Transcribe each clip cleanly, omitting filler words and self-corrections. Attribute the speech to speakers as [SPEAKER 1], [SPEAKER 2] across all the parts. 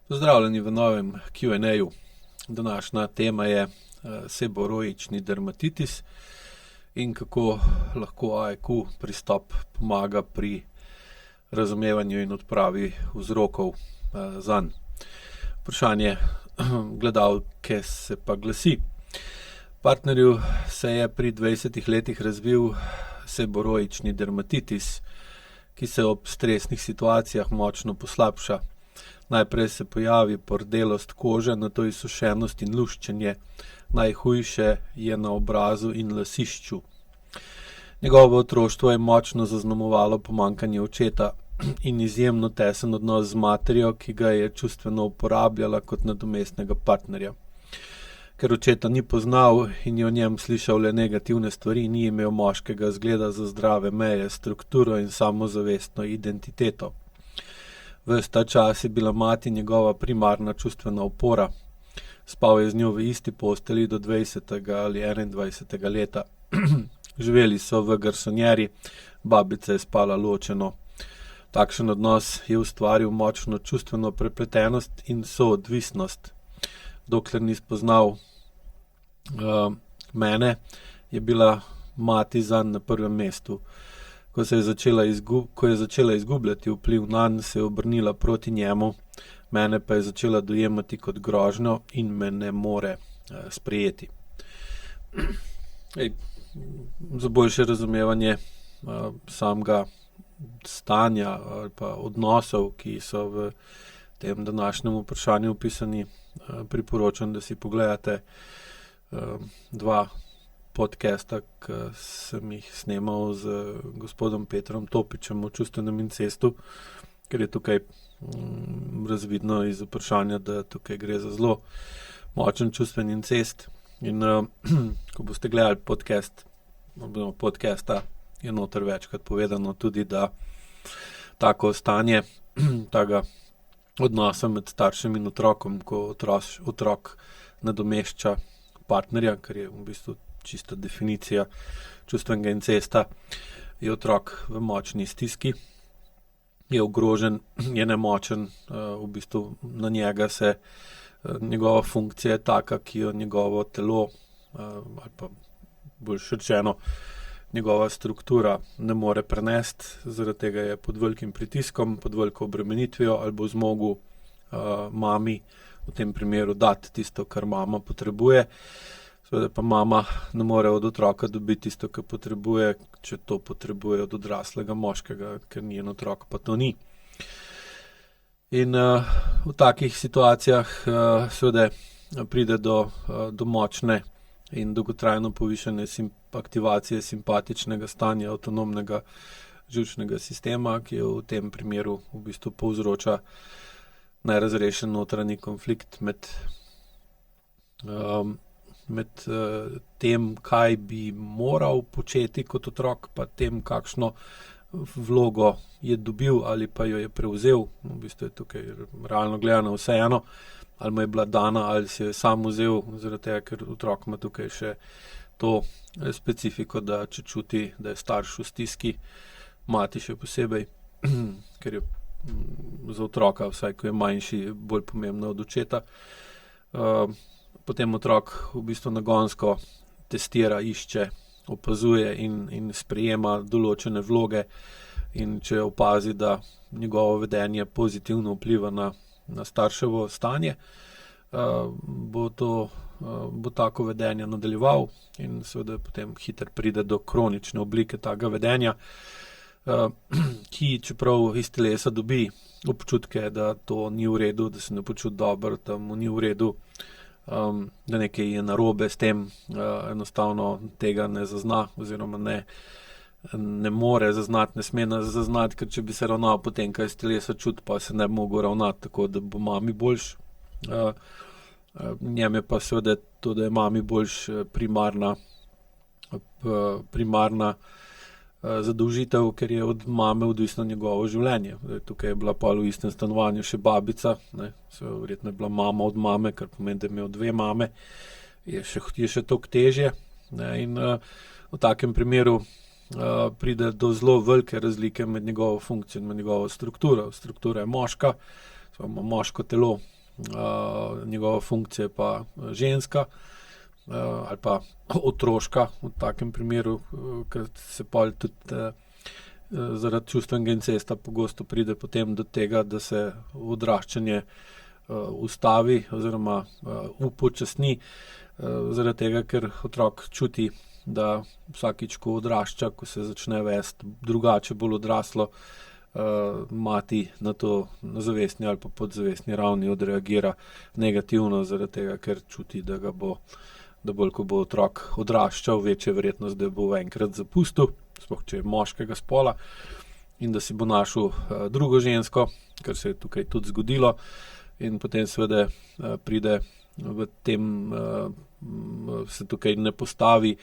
[SPEAKER 1] Pozdravljeni v novem Q&A-ju. Današnja tema je seboroični dermatitis in kako lahko AEQ pristop pomaga pri razumevanju in odpravi vzrokov zanj. Vprašanje gledalke se pa glasi: partnerju se je pri 20 letih razvil seboroični dermatitis, ki se ob stresnih situacijah močno poslabša. Najprej se pojavi pordelost kože, nato izsušenost in luščenje. Najhujše je na obrazu in lasišču. Njegovo otroštvo je močno zaznamovalo pomanjkanje očeta in izjemno tesen odnos z materjo, ki ga je čustveno uporabljala kot nadomestnega partnerja. Ker očeta ni poznal in je o njem slišal le negativne stvari, ni imel moškega zgleda za zdrave meje, strukturo in samozavestno identiteto. Ves ta čas je bila mati njegova primarna čustvena opora. Spal je z njo v isti postelji do 20. ali 21. leta. Živeli so v garsonjeri, babica je spala ločeno. Takšen odnos je ustvaril močno čustveno prepletenost in soodvisnost. Dokler ni spoznal mene, je bila mati zanj na prvem mestu. Ko je začela izgubljati vpliv nanj, se je obrnila proti njemu, mene pa je začela dojemati kot grožnjo in me ne more sprejeti. Za boljše razumevanje samega stanja ali pa odnosov, ki so v tem današnjem vprašanju opisani, priporočam, da si pogledate dva podcasta, ki sem jih snemal z gospodom Petrom Topičem o čustvenem incestu, ker je tukaj razvidno iz vprašanja, da tukaj gre za zelo močen čustven incest. In ko boste gledali podcasta, je noter večkrat povedano tudi, da tako stanje, tega odnosa med staršem in otrokom, ko otrok nadomešča partnerja, ker je v bistvu čista definicija čustvenega incesta, je otrok v močni stiski, je ogrožen, je nemočen, v bistvu na njega se njegova funkcija je taka, ki jo njegovo telo, ali pa bolj rečeno, njegova struktura ne more prenesti, zaradi tega je pod velikim pritiskom, pod veliko obremenitvijo ali bo zmogel mami v tem primeru dati tisto, kar mama potrebuje. Seveda pa mama ne more od otroka dobiti tisto, kar potrebuje, če to potrebuje od odraslega moškega, ker njen otrok pa to ni. In v takih situacijah seveda pride do močne in dolgotrajno povišene aktivacije simpatičnega stanja avtonomnega živčnega sistema, ki v tem primeru v bistvu povzroča nerazrešen notranji konflikt med tem, kaj bi moral početi kot otrok, pa tem, kakšno vlogo je dobil ali pa jo je prevzel. V bistvu je tukaj realno gledano vseeno, ali mu je bila dana ali si je sam vzel, zaradi tega, ker otrok ima tukaj še to specifiko, da če čuti, da je starš v stiski, mati še posebej, ker je za otroka, vsaj ko je manjši, bolj pomembna od očeta. Potem otrok v bistvu nagonsko testira, išče, opazuje in sprejema določene vloge, in če opazi, da njegovo vedenje pozitivno vpliva na starševo stanje, bo tako vedenje nadaljeval in seveda potem hitro pride do kronične oblike takega vedenja, ki čeprav iz telesa dobi občutke, da to ni v redu, da se ne počuti dobro, da mu ni v redu, da nekaj je narobe s tem, enostavno tega ne zazna oziroma ne more zaznati, ne sme zaznati, ker če bi se ravnal potem, kaj iz telesa čuti, pa se ne bi mogel ravnati tako, da bo mami boljš. Njem je pa seveda to, da je mami boljš, primarna zadolžitev, ker je od mame odvisno njegovo življenje. Tukaj je bila pa v istem stanovanju še babica, verjetno je bila mama od mame, kar pomeni, da je imel dve mame, je še toliko težje. In v takem primeru pride do zelo velike razlike med njegovo funkcijo in med njegovo strukturo. Struktura je moška, ima moško telo, njegova funkcija je pa ženska ali pa otroška v takem primeru, ker se pol tudi zaradi čustvenega incesta pogosto pride potem do tega, da se odraščanje ustavi oziroma upočasni, zaradi tega, ker otrok čuti, da vsakič, ko odrašča, ko se začne vesti drugače, bolj odraslo, mati na to na zavestni ali pa podzavestni ravni odreagira negativno, zaradi tega, ker čuti, da ga bo, da bolj, ko bo otrok odraščal, večja verjetnost, da bo enkrat zapustil, sploh če je moškega spola, in da si bo našel drugo žensko, kar se je tukaj tudi zgodilo, in potem seveda pride v tem, se tukaj ne postavi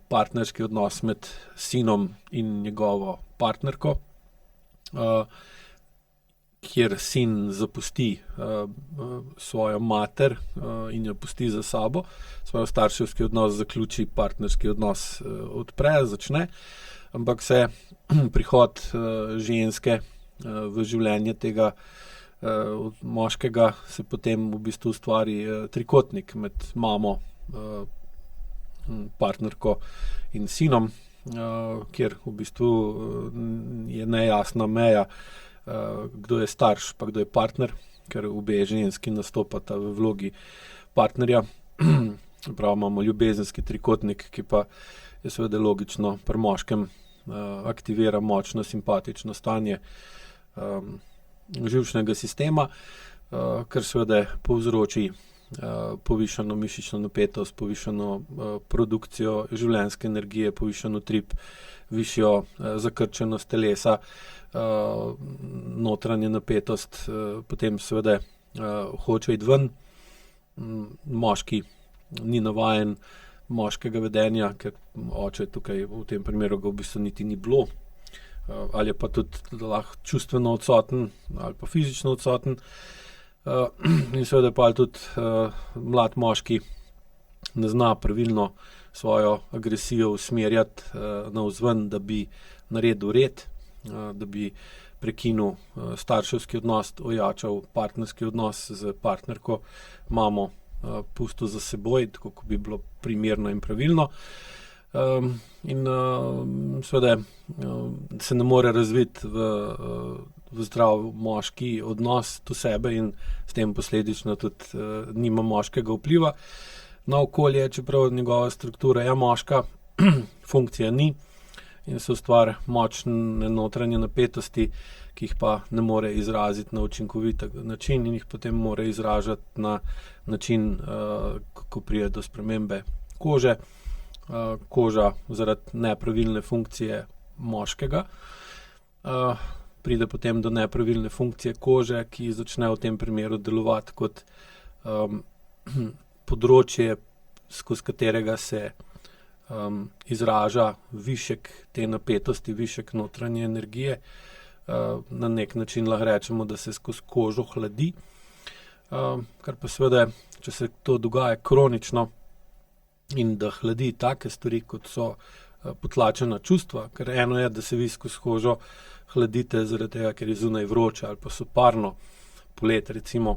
[SPEAKER 1] partnerski odnos med sinom in njegovo partnerko, kjer sin zapusti svojo mater in jo pusti za sabo, svoj starševski odnos zaključi, partnerski odnos odpre, začne, ampak se prihod ženske v življenje tega moškega se potem v bistvu ustvari trikotnik med mamo, partnerko in sinom, kjer v bistvu je nejasna meja, kdo je starš pa kdo je partner, ker obe ženski nastopata v vlogi partnerja. Prav imamo ljubezenski trikotnik, ki pa je seveda logično pri moškem aktivira močno simpatično stanje živčnega sistema, kar seveda povzroči povišano mišično napetost, povišano produkcijo življenjske energije, povišan utrip, višjo zakrčenost telesa, notranje napetost, potem seveda hoče iti ven. Moški ni navajen moškega vedenja, ker oče tukaj v tem primeru ga v bistvu niti ni bilo, ali je pa tudi lahko čustveno odsoten ali pa fizično odsoten. In seveda pa tudi mlad moški ne zna pravilno svojo agresijo usmerjati navzven, da bi naredil red, da bi prekinil starševski odnos, ojačal partnerski odnos z partnerko, mamo pustil za seboj, tako kot bi bilo primerno in pravilno. In seveda se ne more razviti v zdrav moški odnos do sebe in s tem posledično tudi nima moškega vpliva na okolje, čeprav njegova struktura je moška, funkcija ni in se ustvari močne notranje napetosti, ki jih pa ne more izraziti na učinkovit način in jih potem more izražati na način, ko pride do spremembe kože. Koža zaradi nepravilne funkcije moškega pride potem do nepravilne funkcije kože, ki začne v tem primeru delovati kot področje, skozi katerega se izraža višek te napetosti, višek notranje energije. Na nek način lahko rečemo, da se skozi kožo hladi, kar pa seveda, če se to dogaja kronično in da hladi take stvari, kot so potlačena čustva, ker eno je, da se vi skozi kožo hladite zaradi tega, ker je zunaj vroče ali pa soparno, polet recimo,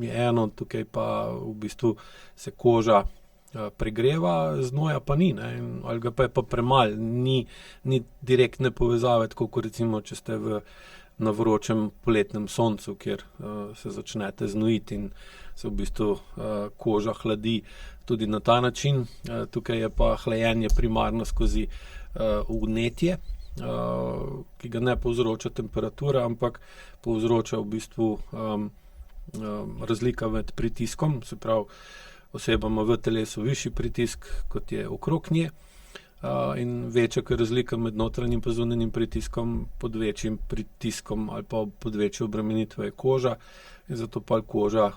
[SPEAKER 1] je eno, tukaj pa v bistvu se koža pregreva, znoja pa ni, ne, ali ga pa je pa premalo, ni direktne povezave, tako kot recimo, če ste na vročem poletnem soncu, kjer se začnete znojiti in se v bistvu koža hladi tudi na ta način. Tukaj je pa hlajenje primarno skozi vnetje, ki ga ne povzroča temperatura, ampak povzroča v bistvu razlika med pritiskom, se pravi, oseba ima v telesu višji pritisk, kot je okrog nje, in večja je razlika med notranjim in zunanjim pritiskom, pod večjim pritiskom ali pa pod večjo obremenitvijo je koža, in zato pa koža,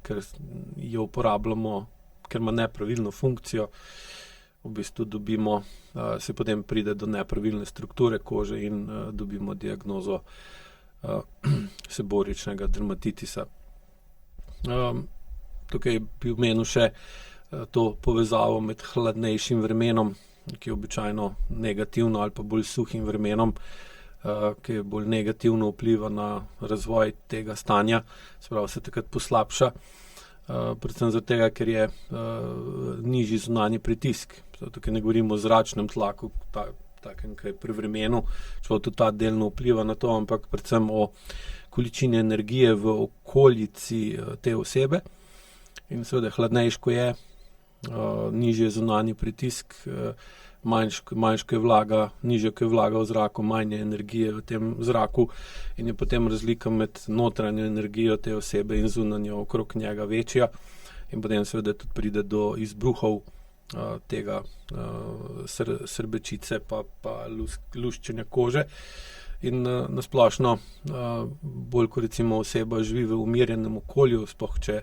[SPEAKER 1] ker jo uporabljamo, ker ima nepravilno funkcijo, v bistvu dobimo, se potem pride do nepravilne strukture kože in dobimo diagnozo seboričnega dermatitisa. Tukaj bi omenil še to povezavo med hladnejšim vremenom, ki je običajno negativno, ali pa bolj suhim vremenom, ki bolj negativno vpliva na razvoj tega stanja, se pravi, se takrat poslabša. Predvsem zato tega, ker je nižji zunanji pritisk. Tukaj ne govorimo o zračnem tlaku, takem, ki je pri vremenu, čeprav tudi ta delno vpliva na to, ampak predvsem o količini energije v okolici te osebe. In seveda hladnejško je, nižji je zunanji pritisk, nižjo je vlaga v zraku, manj je energije v tem zraku in je potem razlika med notranjo energijo te osebe in zunanjo okrog njega večja in potem seveda tudi pride do izbruhov tega srbečice pa luščenja kože. In nasplošno, bolj ko recimo oseba živi v umirjenem okolju, sploh če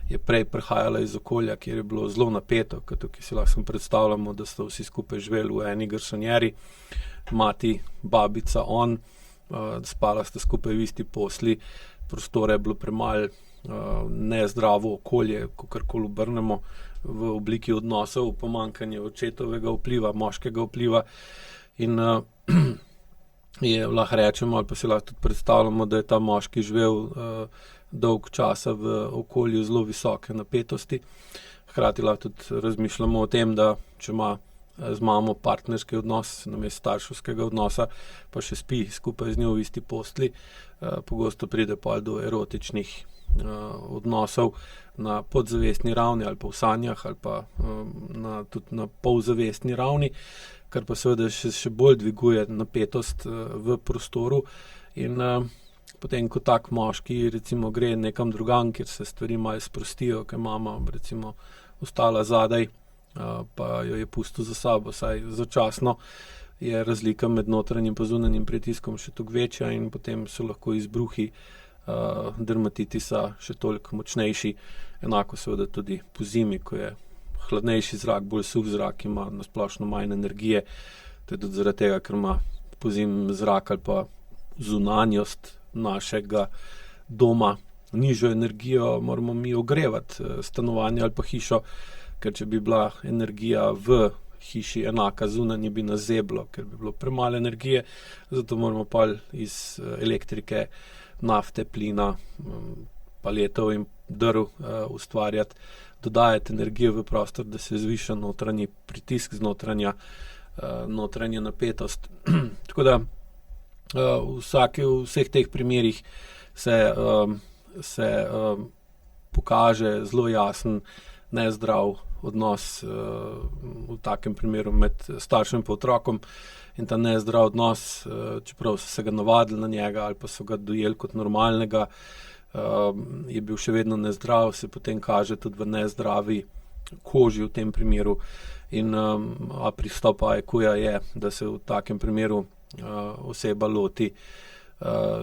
[SPEAKER 1] je prej prihajala iz okolja, kjer je bilo zelo napeto, kot tukaj si lahko predstavljamo, da so vsi skupaj živeli v eni garsonjeri, mati, babica, on, spala sta skupaj v isti posli, prostore je bilo premalo, nezdravo okolje, kakorkoli obrnemo, v obliki odnosov, pomanjkanje očetovega vpliva, moškega vpliva in lahko rečemo ali pa si lahko tudi predstavljamo, da je ta moški živel dolg časa v okolju zelo visoke napetosti. Hkrati lahko tudi razmišljamo o tem, da če ima z mamo partnerski odnos, namesto starševskega odnosa, pa še spi skupaj z njo v isti postelji, pogosto pride pa do erotičnih odnosov na podzavestni ravni ali pa v sanjah ali pa tudi na polzavestni ravni, kar pa seveda še bolj dviguje napetost v prostoru in potem, ko tak moški recimo gre nekam drugam, kjer se stvari malo sprostijo, ker mama recimo ostala zadaj, pa jo je pustil za sabo, saj začasno je razlika med notranjim pa zunanjim pritiskom še toliko večja in potem so lahko izbruhi dermatitisa še toliko močnejši. Enako seveda tudi pozimi, ko je hladnejši zrak, bolj suh zrak, ima nasplošno manj energije. To je tudi zaradi tega, ker ima pozimi zrak ali pa zunanjost našega doma nižjo energijo, moramo mi ogrevati stanovanje ali pa hišo, ker če bi bila energija v hiši enaka zunanji, bi nas zeblo, ker bi bilo premalo energije, zato moramo pa iz elektrike, nafte, plina, paletov in drv ustvarjati, dodajati energijo v prostor, da se zviša notranji pritisk, notranja napetost. Tako da v vseh teh primerih se pokaže zelo jasen nezdrav odnos v takem primeru med staršem in otrokom in ta nezdrav odnos, čeprav so se ga navadili na njega ali pa so ga dojeli kot normalnega, je bil še vedno nezdrav, se potem kaže tudi v nezdravi koži v tem primeru in pristop AIQ-ja je, da se v takem primeru oseba loti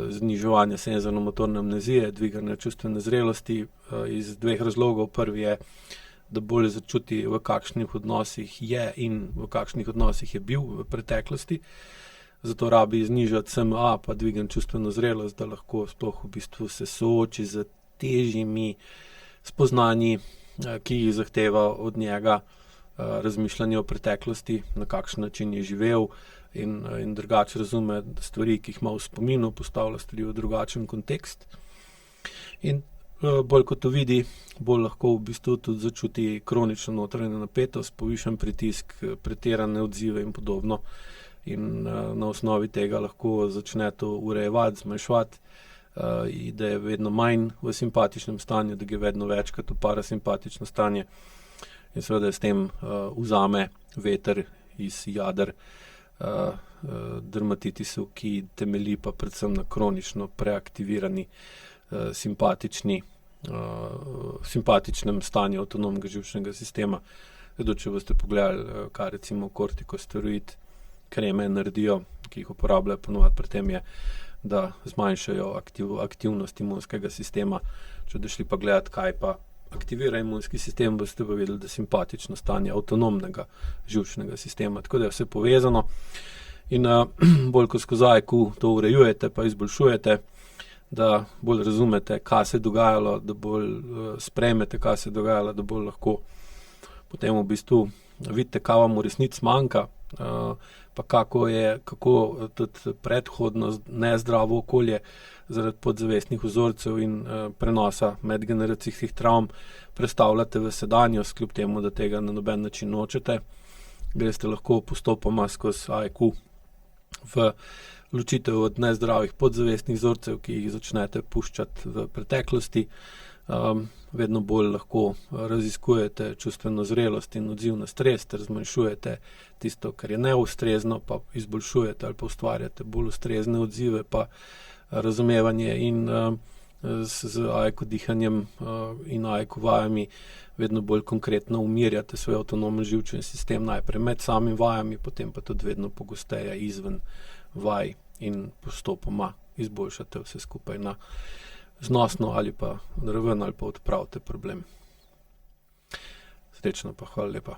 [SPEAKER 1] zniževanja senzorno-motorne amnezije, dviganja čustvene zrelosti iz dveh razlogov. Prvi je, da bolj začuti, v kakšnih odnosih je in v kakšnih odnosih je bil v preteklosti. Zato rabi znižati SMA pa dvigati čustveno zrelost, da lahko sploh v bistvu se sooči z težjimi spoznanji, ki jih zahteva od njega razmišljanje o preteklosti, na kakšen način je živel in drugače razume stvari, ki jih ima v spominu, postavlja stvari v drugačen kontekst. In bolj kot to vidi, bolj lahko v bistvu tudi začuti kronično notranjo napetost, povišan pritisk, pretirane odzive in podobno. In na osnovi tega lahko začne to urejevati, zmanjševati, da je vedno manj v simpatičnem stanju, da je vedno večkrat v parasimpatično stanje in seveda s tem vzame veter iz jader dermatitisu, ki temelji pa predvsem na kronično preaktivirani simpatičnem stanju avtonomnega živčnega sistema. Če boste pogledali, kaj recimo kortikosteroid kreme naredijo, ki jih uporabljajo ponovadi pri tem, je, da zmanjšajo aktivnost imunskega sistema. Če boste šli pa gledati, kaj pa aktivira imunski sistem, boste pa videli, da simpatično stanje avtonomnega živčnega sistema. Tako da je vse povezano in bolj ko skozi AIQ to urejujete pa izboljšujete, da bolj razumete, kaj se je dogajalo, da bolj sprejmete, kaj se je dogajalo, da bolj lahko potem v bistvu vidite, kaj vam v resnici manjka pa kako tudi predhodno nezdravo okolje zaradi podzavestnih vzorcev in prenosa medgeneracijskih travm prestavljate v sedanjost, kljub temu, da tega na noben način nočete. Greste lahko postopoma skozi AIQ v ločitev od nezdravih podzavestnih vzorcev, ki jih začnete puščati v preteklosti. Vedno bolj lahko raziskujete čustveno zrelost in odziv na stres, ter zmanjšujete tisto, kar je neustrezno, pa izboljšujete ali pa ustvarjate bolj ustrezne odzive, pa razumevanje in z AIQ dihanjem in AIQ vajami vedno bolj konkretno umirjate svoj avtonomen živčni sistem, najprej med samimi vajami, potem pa tudi vedno pogosteje izven vaj in postopoma izboljšate vse skupaj na znosno ali pa raven ali pa odpravite problem. Srečno pa, hvala lepa.